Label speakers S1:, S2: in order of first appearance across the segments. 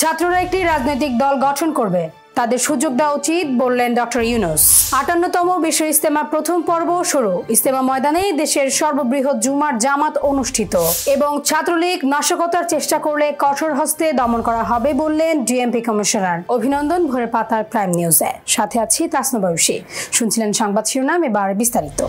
S1: ছাত্ররা একটি রাজনৈতিক দল গঠন করবে, তাদের সুযোগ দেওয়া উচিত বললেন ডক্টর ইউনূস। ৫৮তম বিশ্ব ইজতেমার প্রথম পর্ব শুরু। ইজতেমা ময়দানে দেশের সর্ববৃহৎ জুমার জামাত অনুষ্ঠিত এবং ছাত্রলীগ নাশকতার চেষ্টা করলে কঠোর হস্তে দমন করা হবে বললেন ডিএমপি কমিশনার। অভিনন্দন ভোরের পাতার প্রাইম নিউজে, সাথে আছি তাসনুবা ঐশী। শুনছিলেন সংবাদ শিরোনাম, এবার বিস্তারিত।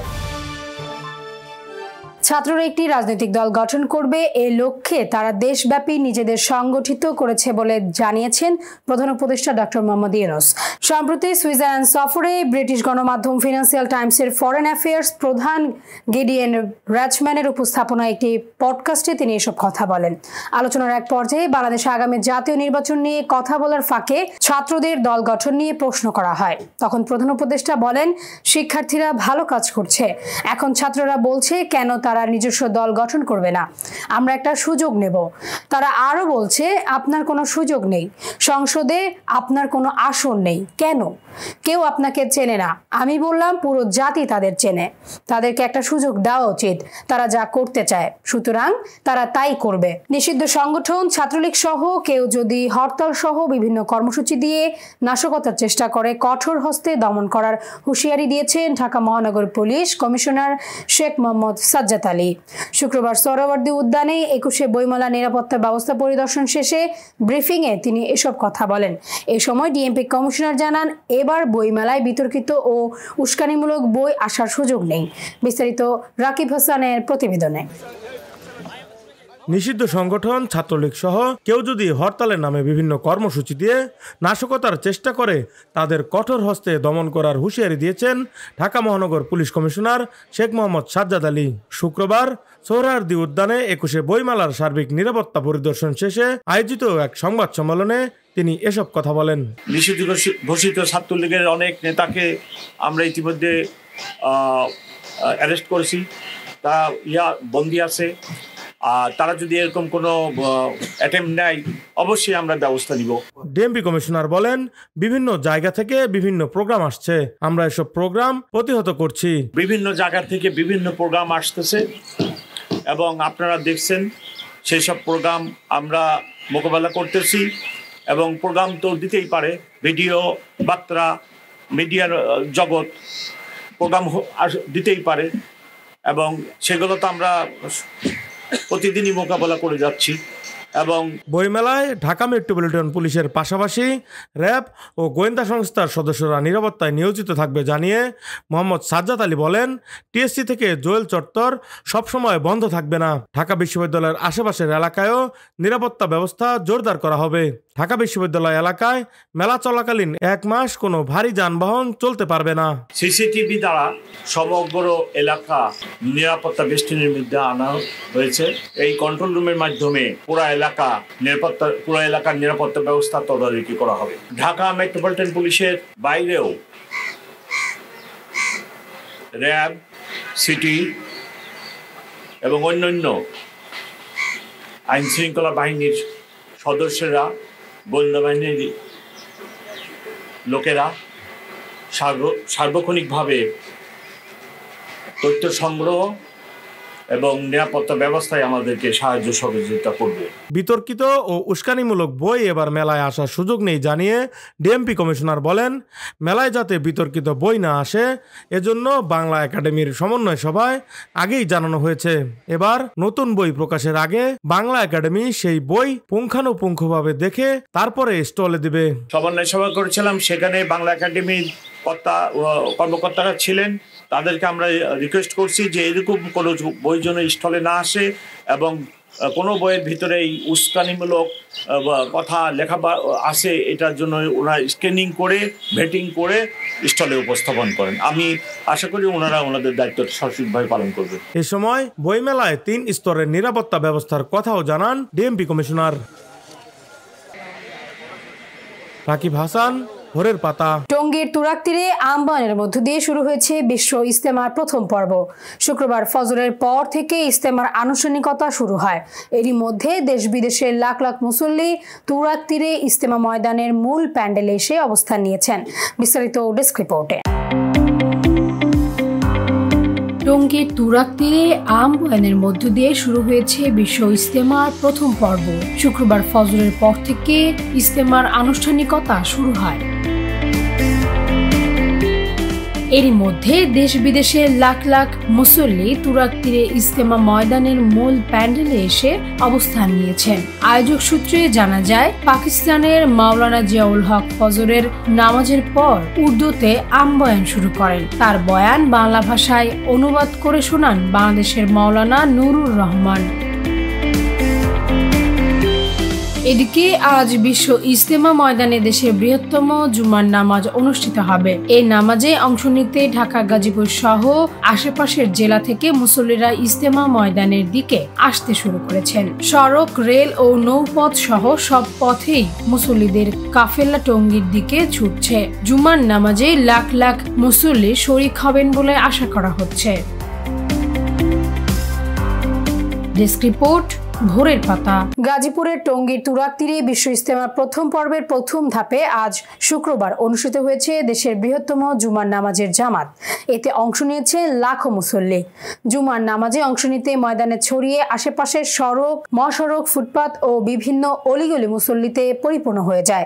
S1: ছাত্ররা একটি রাজনৈতিক দল গঠন করবে, এ লক্ষ্যে তারা দেশব্যাপী নিজেদের সংগঠিত করেছে বলে জানিয়েছেন প্রধান উপদেষ্টা ডক্টর মোহাম্মদ ইউনূস। সম্প্রতি সুইজারল্যান্ড সফরে ব্রিটিশ গণমাধ্যম ফিনান্সিয়াল টাইমসের ফরেন অ্যাফেয়ার্স প্রধান গিডিয়েন র্যাচম্যানের উপস্থাপনায় একটি পডকাস্টে তিনি এসব কথা বলেন। আলোচনার এক পর্যায়ে বাংলাদেশে আগামী জাতীয় নির্বাচন নিয়ে কথা বলার ফাঁকে ছাত্রদের দল গঠন নিয়ে প্রশ্ন করা হয়। তখন প্রধান উপদেষ্টা বলেন, শিক্ষার্থীরা ভালো কাজ করছে, এখন ছাত্ররা বলছে কেন তারা নিজস্ব দল গঠন করবে না, আমরা একটা সুযোগ নেব। তারা আরো বলছে আপনার কোনো সুযোগ নেই, সংসদে আপনার কোনো আসন নেই, কেন? কেউ আপনাকে চেনে না। আমি বললাম পুরো জাতি তাদের চেনে, তাদেরকে একটা সুযোগ দেওয়া উচিত, তারা যা করতে চায়, সুতরাং তারা তাই করবে। নিষিদ্ধ সংগঠন ছাত্রলীগ সহ কেউ যদি হরতাল সহ বিভিন্ন কর্মসূচি দিয়ে নাশকতার চেষ্টা করে কঠোর হস্তে দমন করার হুঁশিয়ারি দিয়েছেন ঢাকা মহানগর পুলিশ কমিশনার শেখ মোহাম্মদ সাজ্জাদ আলী। শুক্রবার সোহরাওয়ার্দী উদ্যানে ২১শে বইমেলা নিরাপত্তা ব্যবস্থা পরিদর্শন শেষে ব্রিফিংয়ে তিনি এসব কথা বলেন। এ সময় ডিএমপি কমিশনার জানান, এবার বইমেলায় বিতর্কিত ও উস্কানিমূলক বই আসার সুযোগ নেই। বিস্তারিত রাকিব হাসানের প্রতিবেদনে।
S2: নিষিদ্ধ সংগঠন ছাত্রলীগ সহ কেউ যদি হরতালের নামে বিভিন্ন কর্মসূচি দিয়ে নাশকতার চেষ্টা করে তাদের কঠোর হস্তে দমন করার হুঁশিয়ারি দিয়েছেন ঢাকা মহানগর পুলিশ কমিশনার শেখ মোহাম্মদ সাজ্জাদ আলী। শুক্রবার সোহরাওয়ার্দী উদ্যানে ২১শে বইমেলার সার্বিক নিরাপত্তা পরিদর্শন শেষে আয়োজিত এক সংবাদ সম্মেলনে তিনি এসব কথা বলেন।
S3: নিষিদ্ধ ঘোষিত ছাত্রলীগের অনেক নেতাকে আমরা ইতিমধ্যে অ্যারেস্ট করেছি, তা বন্দী আছে। তারা যদি এরকম কোনো অ্যাটেম্প নেয় অবশ্যই আমরা ব্যবস্থা নিব।
S2: ডিএমপি কমিশনার বলেন, বিভিন্ন জায়গা থেকে বিভিন্ন প্রোগ্রাম আসছে, আমরা এসব প্রোগ্রাম প্রতিহত করছি।
S3: বিভিন্ন জায়গা থেকে বিভিন্ন প্রোগ্রাম আসতেছে এবং আপনারা দেখছেন সেই সব প্রোগ্রাম আমরা মোকাবেলা করতেছি এবং প্রোগ্রাম তো দিতেই পারে, ভিডিও বার্তা মিডিয়ার জগৎ প্রোগ্রাম দিতেই পারে এবং সেগুলো তো আমরা প্রতিদিনই মোকাবেলা করে যাচ্ছি। এবং
S2: বইমেলায় ঢাকা মেট্রোপলিটন পুলিশের পাশাপাশি র্যাব ও গোয়েন্দা সংস্থার সদস্যরা নিরাপত্তায় নিয়োজিত থাকবে জানিয়ে মোহাম্মদ সাজ্জাদ আলী বলেন, টিএসসি থেকে জোয়েল চত্বর সবসময় বন্ধ থাকবে না। ঢাকা বিশ্ববিদ্যালয়ের আশেপাশের এলাকায়ও নিরাপত্তা ব্যবস্থা জোরদার করা হবে। ঢাকা বিশ্ববিদ্যালয় এলাকায় মেলা চলাকালীন ১ মাস কোনো ভারী যানবাহন চলতে পারবে না।
S3: সিসিটিভি দ্বারা সমগ্র এলাকা নিরাপত্তা বেষ্টনীর মধ্যে আনা হয়েছে। এই কন্ট্রোল রুমের মাধ্যমে পুরো এলাকার নিরাপত্তা ব্যবস্থা তদারকি করা হবে। ঢাকা মেট্রোপলিটন পুলিশের বাইরেও র্যাব, সিটি এবং অন্যান্য আইন শৃঙ্খলা বাহিনীর সদস্যরা, গোয়েন্দা বাহিনীর লোকেরা সার্বক্ষণিকভাবে তথ্য সংগ্রহ এবং নিরাপত্তা ব্যবস্থায় আমাদেরকে সাহায্য সহযোগিতা করবে।
S2: বিতর্কিত ও উস্কানিমূলক বই এবার মেলায় আসার সুযোগ নেই জানিয়ে ডিএমপি কমিশনার বলেন, মেলায় যাতে বিতর্কিত বই না আসে এজন্য বাংলা একাডেমির সমন্বয় সভায় আগেই জানানো হয়েছে। এবার নতুন বই প্রকাশের আগে বাংলা একাডেমি সেই বই পুঙ্খানুপুঙ্খভাবে দেখে তারপরে স্টলে দিবে।
S3: সমন্বয় সভা করেছিলাম, সেখানে বাংলা একাডেমির কর্মকর্তারা ছিলেন। তাদেরকে আমরা রিকোয়েস্ট করছি যে এরকম কোনো বই যেন স্টলে না আসে এবং কোনো বইয়ের ভিতরে এই উস্কানিমূলক কথা লেখা আছে এটার জন্য ওরা স্ক্যানিং করে ভেটিং করে স্টলে উপস্থাপন করেন। আমি আশা করি ওনারা ওনাদের দায়িত্ব সঠিকভাবে পালন করবে।
S2: এ সময় বইমেলায় ৩ স্তরের নিরাপত্তা ব্যবস্থার কথাও জানান ডিএমপি কমিশনার। রাকিব হাসান, ভোরের পাতা।
S1: টঙ্গীর তুরাগ তীরে আমবানের মধ্য দিয়ে শুরু হয়েছে বিশ্ব ইজতেমার প্রথম পর্ব। শুক্রবার ফজরের পর থেকে ইজতেমার আনুষ্ঠানিকতা শুরু হয়। এরই মধ্যে দেশ বিদেশের লাখ লাখ মুসল্লি তুরাগ তীরে ইজতেমা ময়দানের মূল প্যান্ডেলে এসে অবস্থান নিয়েছেন। বিস্তারিত ডেস্ক রিপোর্টে। টঙ্গীর তুরাগ তীরে আম বয়ানের মধ্য দিয়ে শুরু হয়েছে বিশ্ব ইজতেমার প্রথম পর্ব। শুক্রবার ফজরের পর থেকে ইজতেমার আনুষ্ঠানিকতা শুরু হয়। এরই মধ্যে দেশ বিদেশের লাখ লাখ মুসল্লি তুরাগ তীরে ইজতেমা ময়দানের মূল প্যান্ডেলে এসে অবস্থান নিয়েছেন। আয়োজক সূত্রে জানা যায়, পাকিস্তানের মাওলানা জিয়াউল হক ফজরের নামাজের পর উর্দুতে আম বয়ান শুরু করেন। তার বয়ান বাংলা ভাষায় অনুবাদ করে শোনান বাংলাদেশের মাওলানা নুরুর রহমান। এদিকে আজ বিশ্ব ইজতেমা ময়দানে দেশের বৃহত্তম জুমার নামাজ অনুষ্ঠিত হবে। এই নামাজে অংশ নিতে ঢাকা, গাজীপুর সহ আশেপাশের জেলা থেকে মুসল্লিরা ইজতেমা ময়দানের দিকে আসতে শুরু করেছেন। সড়ক, রেল ও নৌপথ সহ সব পথেই মুসল্লিদের কাফেলা টঙ্গীর দিকে ছুটছে। জুমার নামাজে লাখ লাখ মুসল্লি শরীক হবেন বলে আশা করা হচ্ছে। ডেস্ক রিপোর্ট, ভোরের পাতা। গাজীপুরের টঙ্গীর তুরাগ তীরে বিশ্ব ইজতেমার প্রথম পর্বের প্রথম ধাপে আজ শুক্রবার অনুষ্ঠিত হয়েছে দেশের বৃহত্তম জুমার নামাজের জামাত। এতে অংশ নিয়েছে লাখো মুসল্লি। জুমার নামাজে অংশ নিতে ময়দানে ছড়িয়ে আশেপাশের সড়ক, মহাসড়ক, ফুটপাত ও বিভিন্ন অলিগলি মুসল্লিতে পরিপূর্ণ হয়ে যায়।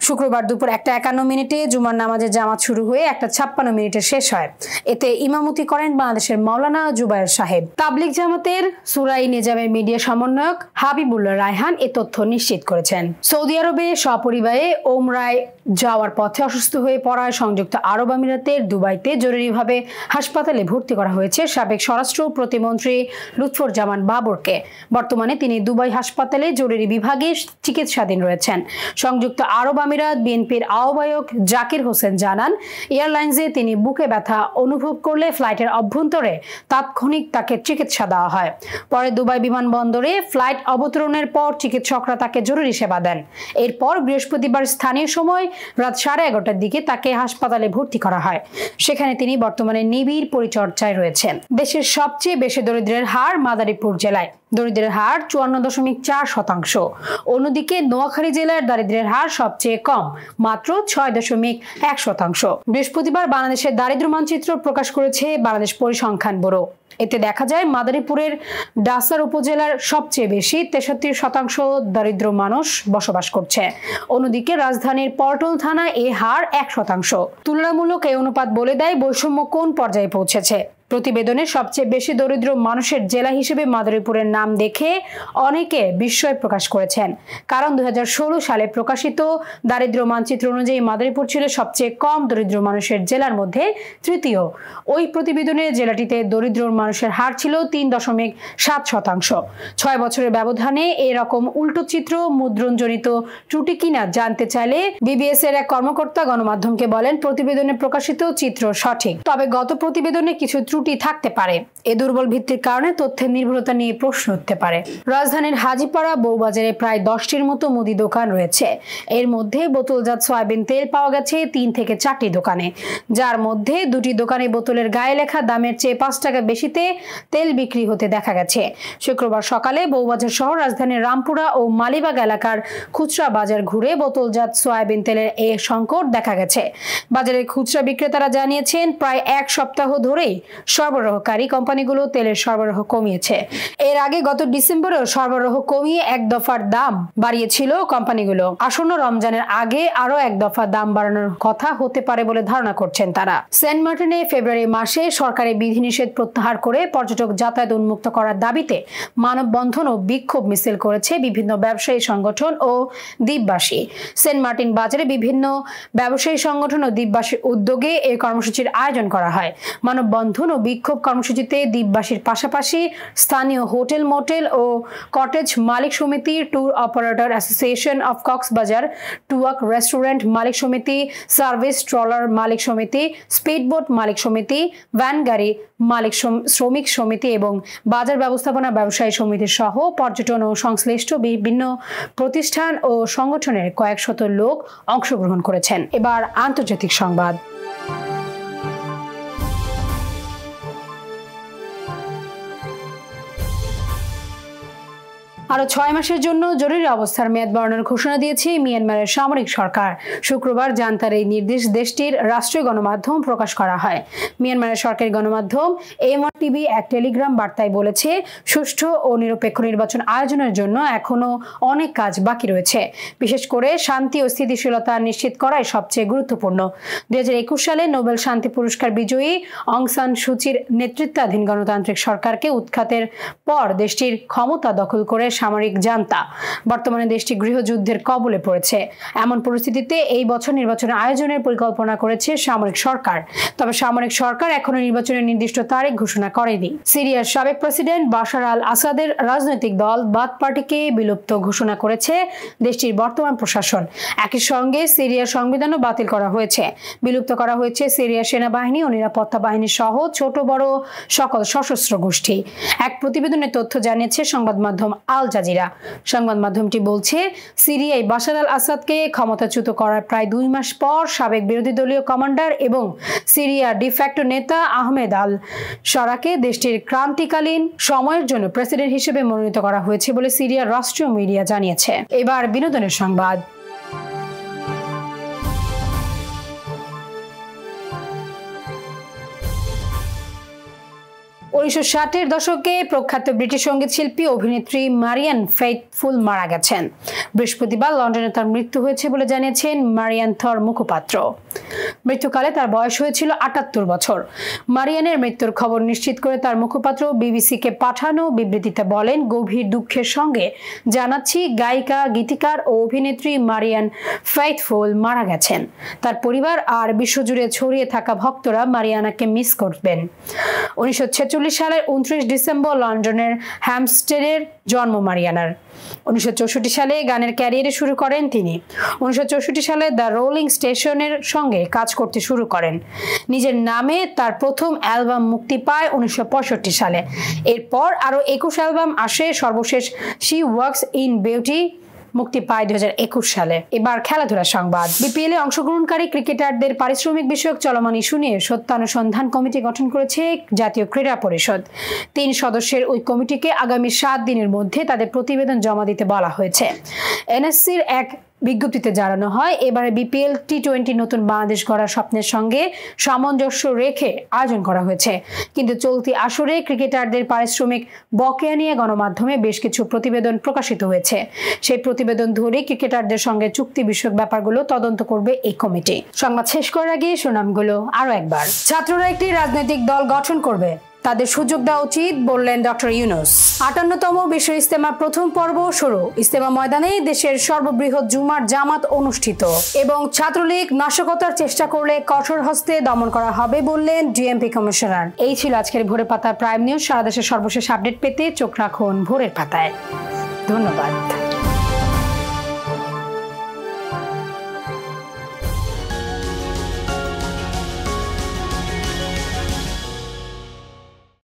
S1: শুক্রবার দুপুর 1:51 জুমার নামাজের জামাত শুরু হয়ে 1:56 শেষ হয়। এতে ইমামতি করেন বাংলাদেশের মাওলানা জুবায়ের সাহেব। তাবলিগ জামাতের সুরাই নিজামের মিডিয়া সমন্বয়ক হাবিবুল্লাহ রায়হান এ তথ্য নিশ্চিত করেছেন। সৌদি আরবে সপরিবারে ওমরায় যাওয়ার পথে অসুস্থ হয়ে পড়ায় সংযুক্ত আরব আমিরাতের দুবাইতে জরুরিভাবে হাসপাতালে ভর্তি করা হয়েছে সাবেক স্বরাষ্ট্র প্রতিমন্ত্রী লুৎফুজ্জামান বাবরকে। বর্তমানে তিনি দুবাই হাসপাতালে জরুরি বিভাগে চিকিৎসাধীন রয়েছেন। সংযুক্ত আরব আমিরাত বিএনপির আহ্বায়ক জাকির হোসেন জানান, এয়ারলাইন্সে তিনি বুকে ব্যথা অনুভব করলে ফ্লাইটের অভ্যন্তরে তাৎক্ষণিক তাকে চিকিৎসা দেওয়া হয়। পরে দুবাই বিমানবন্দরে ফ্লাইট অবতরণের পর চিকিৎসকরা তাকে জরুরি সেবা দেন। এরপর বৃহস্পতিবার স্থানীয় সময় রাত 11:30টার দিকে তাকে হাসপাতালে ভর্তি করা হয়। সেখানে তিনি বর্তমানে নিবিড় পরিচর্যায় রয়েছেন। দেশের সবচেয়ে বেশি দরিদ্রের হার মাদারীপুর জেলায়। দরিদ্রের হার 54.4%। অন্যদিকে নোয়াখালী জেলার দারিদ্র্যের হার সবচেয়ে কম, মাত্র 6.1%। বৃহস্পতিবার বাংলাদেশের দারিদ্র্য মানচিত্র প্রকাশ করেছে বাংলাদেশ পরিসংখ্যান ব্যুরো। এতে দেখা যায় মাদারীপুরের ডাসার উপজেলার সবচেয়ে বেশি 63% দরিদ্র মানুষ বসবাস করছে। অন্যদিকে রাজধানীর পল্টন থানায় এ হার 1%। তুলনামূলক এই অনুপাত বলে দেয় বৈষম্য কোন পর্যায়ে পৌঁছেছে। প্রতিবেদনে সবচেয়ে বেশি দরিদ্র মানুষের জেলা হিসেবে মাদারীপুরের নাম দেখে অনেকে বিস্ময় প্রকাশ করেছেন। কারণ 2016 সালে প্রকাশিত দারিদ্র মানচিত্র অনুযায়ী মাদারীপুর ছিল সবচেয়ে কম দরিদ্র মানুষের জেলার মধ্যে তৃতীয়। ওই প্রতিবেদনে জেলাটিতে দরিদ্র মানুষের হার ছিল 3.7%। 6 বছরের ব্যবধানে এরকম উল্টো চিত্র মুদ্রণজনিত ত্রুটি কিনা জানতে চাইলে বিবিএস এর এক কর্মকর্তা গণমাধ্যমকে বলেন, প্রতিবেদনে প্রকাশিত চিত্র সঠিক, তবে গত প্রতিবেদনে কিছু ত্রুটি থাকতে পারে। এ দুর্বল ভিত্তির কারণে তথ্যের নির্ভুলতা নিয়ে প্রশ্ন উঠতে পারে। রাজধানীর হাজীপাড়া বউবাজারে প্রায় 10টির মতো মুদি দোকান রয়েছে। এর মধ্যে বোতলজাত সয়াবিন তেল পাওয়া গেছে 3 থেকে 4টি দোকানে, যার মধ্যে 2টি দোকানে বোতলের গায়ে লেখা দামের চেয়ে 5 টাকা বেশিতে তেল বিক্রি হতে দেখা গেছে। শুক্রবার সকালে বউবাজার সহ রাজধানীর রামপুরা ও মালিবাগ এলাকার খুচরা বাজার ঘুরে বোতলজাত সয়াবিন তেলের এ সংকট দেখা গেছে। বাজারের খুচরা বিক্রেতারা জানিয়েছেন, প্রায় 1 সপ্তাহ ধরেই সরবরাহকারী কোম্পানিগুলো তেলের সরবরাহ কমিয়েছে। এর আগে গত ডিসেম্বরেও সরবরাহ কমিয়ে 1 দফার দাম বাড়িয়েছিল কোম্পানিগুলো। আসন্ন রমজানের আগে আরো 1 দফা দাম বাড়ানোর কথা হতে পারে বলে ধারণা করছেন তারা। সেন্ট মার্টিনে ফেব্রুয়ারি মাসে সরকারি বিধিনিষেধ প্রত্যাহার করে পর্যটক যাতায়াত উন্মুক্ত করার দাবিতে মানববন্ধন ও বিক্ষোভ মিছিল করেছে বিভিন্ন ব্যবসায়ী সংগঠন ও দ্বীপবাসী। সেন্ট মার্টিন বাজারে বিভিন্ন ব্যবসায়ী সংগঠন ও দ্বীপবাসীর উদ্যোগে এই কর্মসূচির আয়োজন করা হয়। মানববন্ধন ও বিক্ষোভ কর্মসূচিতে দ্বীপবাসীর পাশাপাশি স্থানীয় হোটেল, মোটেল ও কটেজ মালিক সমিতি, tour operator association of Cox's Bazar, টুয়াক রেস্টুরেন্ট মালিক সমিতি, সার্ভিস ট্রলার মালিক সমিতি, স্পিডবোট মালিক সমিতি, ভ্যান গাড়ি মালিক শ্রমিক সমিতি এবং বাজার ব্যবস্থাপনা ব্যবসায়ী সমিতি সহ পর্যটন ও সংশ্লিষ্ট বিভিন্ন প্রতিষ্ঠান ও সংগঠনের কয়েক শত লোক অংশগ্রহণ করেছেন। এবার আন্তর্জাতিক সংবাদ। আরো 6 মাসের জন্য জরুরি অবস্থার মেয়াদ বাড়ানোর ঘোষণা দিয়েছে মিয়ানমারের সামরিক সরকার। শুক্রবার জান্তার এই নির্দেশ দেশটির রাষ্ট্রীয় গণমাধ্যম প্রকাশ করা হয়। মিয়ানমারের সরকারি গণমাধ্যম MRTV এক টেলিগ্রাম বার্তায় বলেছে, সুষ্ঠু ও নিরপেক্ষ নির্বাচন আয়োজনের জন্য এখনো অনেক কাজ বাকি রয়েছে। বিশেষ করে শান্তি ও স্থিতিশীলতা নিশ্চিত করাই সবচেয়ে গুরুত্বপূর্ণ। 2021 সালে নোবেল শান্তি পুরস্কার বিজয়ী অং সান সুচির নেতৃত্বাধীন গণতান্ত্রিক সরকারকে উৎখাতের পর দেশটির ক্ষমতা দখল করে সামরিক জান্তা। বর্তমানে দেশটি গৃহযুদ্ধের কবলে পড়েছে। এমন পরিস্থিতিতে এই বছর নির্বাচনের আয়োজনের পরিকল্পনা করেছে সামরিক সরকার। তবে সামরিক সরকার এখনো নির্বাচনের নির্দিষ্ট তারিখ ঘোষণা করেনি। সিরিয়ার সাবেক প্রেসিডেন্ট বাশার আল আসাদের রাজনৈতিক দল বাথ পার্টিকে বিলুপ্ত ঘোষণা করেছে দেশটির বর্তমান প্রশাসন। একই সঙ্গে সিরিয়ার সংবিধানও বাতিল করা হয়েছে। বিলুপ্ত করা হয়েছে সিরিয়ার সেনাবাহিনী ও নিরাপত্তা বাহিনী সহ ছোট বড় সকল সশস্ত্র গোষ্ঠী। এক প্রতিবেদনে তথ্য জানিয়েছে সংবাদ মাধ্যম আল জাজিরা। সংবাদ মাধ্যমটি বলছে, সিরিয়ায় বাশার আল আসাদকে ক্ষমতাচ্যুত করার প্রায় 2 মাস পর সাবেক বিরোধী দলীয় কমান্ডার এবং সিরিয়ার ডিফ্যাক্টো নেতা আহমেদ আল শরাকে দেশটির ক্রান্তিকালীন সময়ের জন্য প্রেসিডেন্ট হিসেবে মনোনীত করা হয়েছে বলে সিরিয়ার রাষ্ট্রীয় মিডিয়া জানিয়েছে। এবার বিনোদনের সংবাদ। 1960-এর দশকে প্রখ্যাত ব্রিটিশ সঙ্গীত শিল্পী অভিনেত্রী মারিয়ান ফেইথফুল মারা গেছেন। বৃহস্পতিবার লন্ডনে তার মৃত্যু হয়েছে বলে জানিয়েছেন মারিয়ান থর মুখপাত্র। মৃত্যুকালে তার বয়স হয়েছিল 78 বছর। মারিয়ানের মৃত্যুর খবর নিশ্চিত করে তার মুখপাত্র বিবিসিকে পাঠানো বিবৃতিতে বলেন, গভীর দুঃখের সঙ্গে জানাচ্ছি গায়িকা, গীতিকার ও অভিনেত্রী মারিয়ান ফেইথফুল মারা গেছেন। তার পরিবার আর বিশ্বজুড়ে ছড়িয়ে থাকা ভক্তরা মারিয়ানাকে মিস করবেন। 1946 সালের 29 ডিসেম্বর লন্ডনের হ্যামস্টেডের জন্ম মারিয়ানার। 1964 সালে গানের ক্যারিয়ারে শুরু করেন তিনি। 1964 সালে দ্য রোলিং স্টেশনের সঙ্গে কাজ করতে শুরু করেন। নিজের নামে তার প্রথম অ্যালবাম মুক্তি পায় 1965 সালে। এরপর আরো 21 অ্যালবাম আসে। সর্বশেষ শি ওয়ার্কস ইন বিউটি মুক্তি পায় 2021 সালে। এবার খেলাধুলা সংবাদ। বিপিএল এ অংশগ্রহণকারী ক্রিকেটারদের পারিশ্রমিক বিষয়ক চলমান ইস্যু নিয়ে সত্যানুসন্ধান কমিটি গঠন করেছে জাতীয় ক্রীড়া পরিষদ। 3 সদস্যের ওই কমিটিকে আগামী 7 দিনের মধ্যে তাদের প্রতিবেদন জমা দিতে বলা হয়েছে। এনএসসির এক বিজ্ঞপ্তিতে জানানো হয়, এবারে বিপিএল টি20 নতুন বাংলাদেশ গড়ার স্বপ্নের সঙ্গে সামঞ্জস্য রেখে আয়োজন করা হয়েছে। কিন্তু চলতি আসরে ক্রিকেটারদের পারিশ্রমিক বকেয়া নিয়ে গণমাধ্যমে বেশ কিছু প্রতিবেদন প্রকাশিত হয়েছে। সেই প্রতিবেদন ধরে ক্রিকেটারদের সঙ্গে চুক্তি বিষয়ক ব্যাপারগুলো তদন্ত করবে এই কমিটি। সংবাদ শেষ করার আগে সুনামগুলো আরো একবার। ছাত্ররা একটি রাজনৈতিক দল গঠন করবে, তাদের সুযোগ দেওয়া উচিত বললেন ডক্টর ইউনূস। 58তম বিশ্ব ইজতেমার প্রথম পর্ব শুরু। ইজতেমা ময়দানে দেশের সর্ববৃহৎ জুমার জামাত অনুষ্ঠিত এবং ছাত্রলীগ নাশকতার চেষ্টা করলে কঠোর হস্তে দমন করা হবে বললেন ডিএমপি কমিশনার। এই ছিল আজকের ভোরের পাতার প্রাইম নিউজ। সারা দেশের সর্বশেষ আপডেট পেতে চোখ রাখুন ভোরের পাতায়। ধন্যবাদ।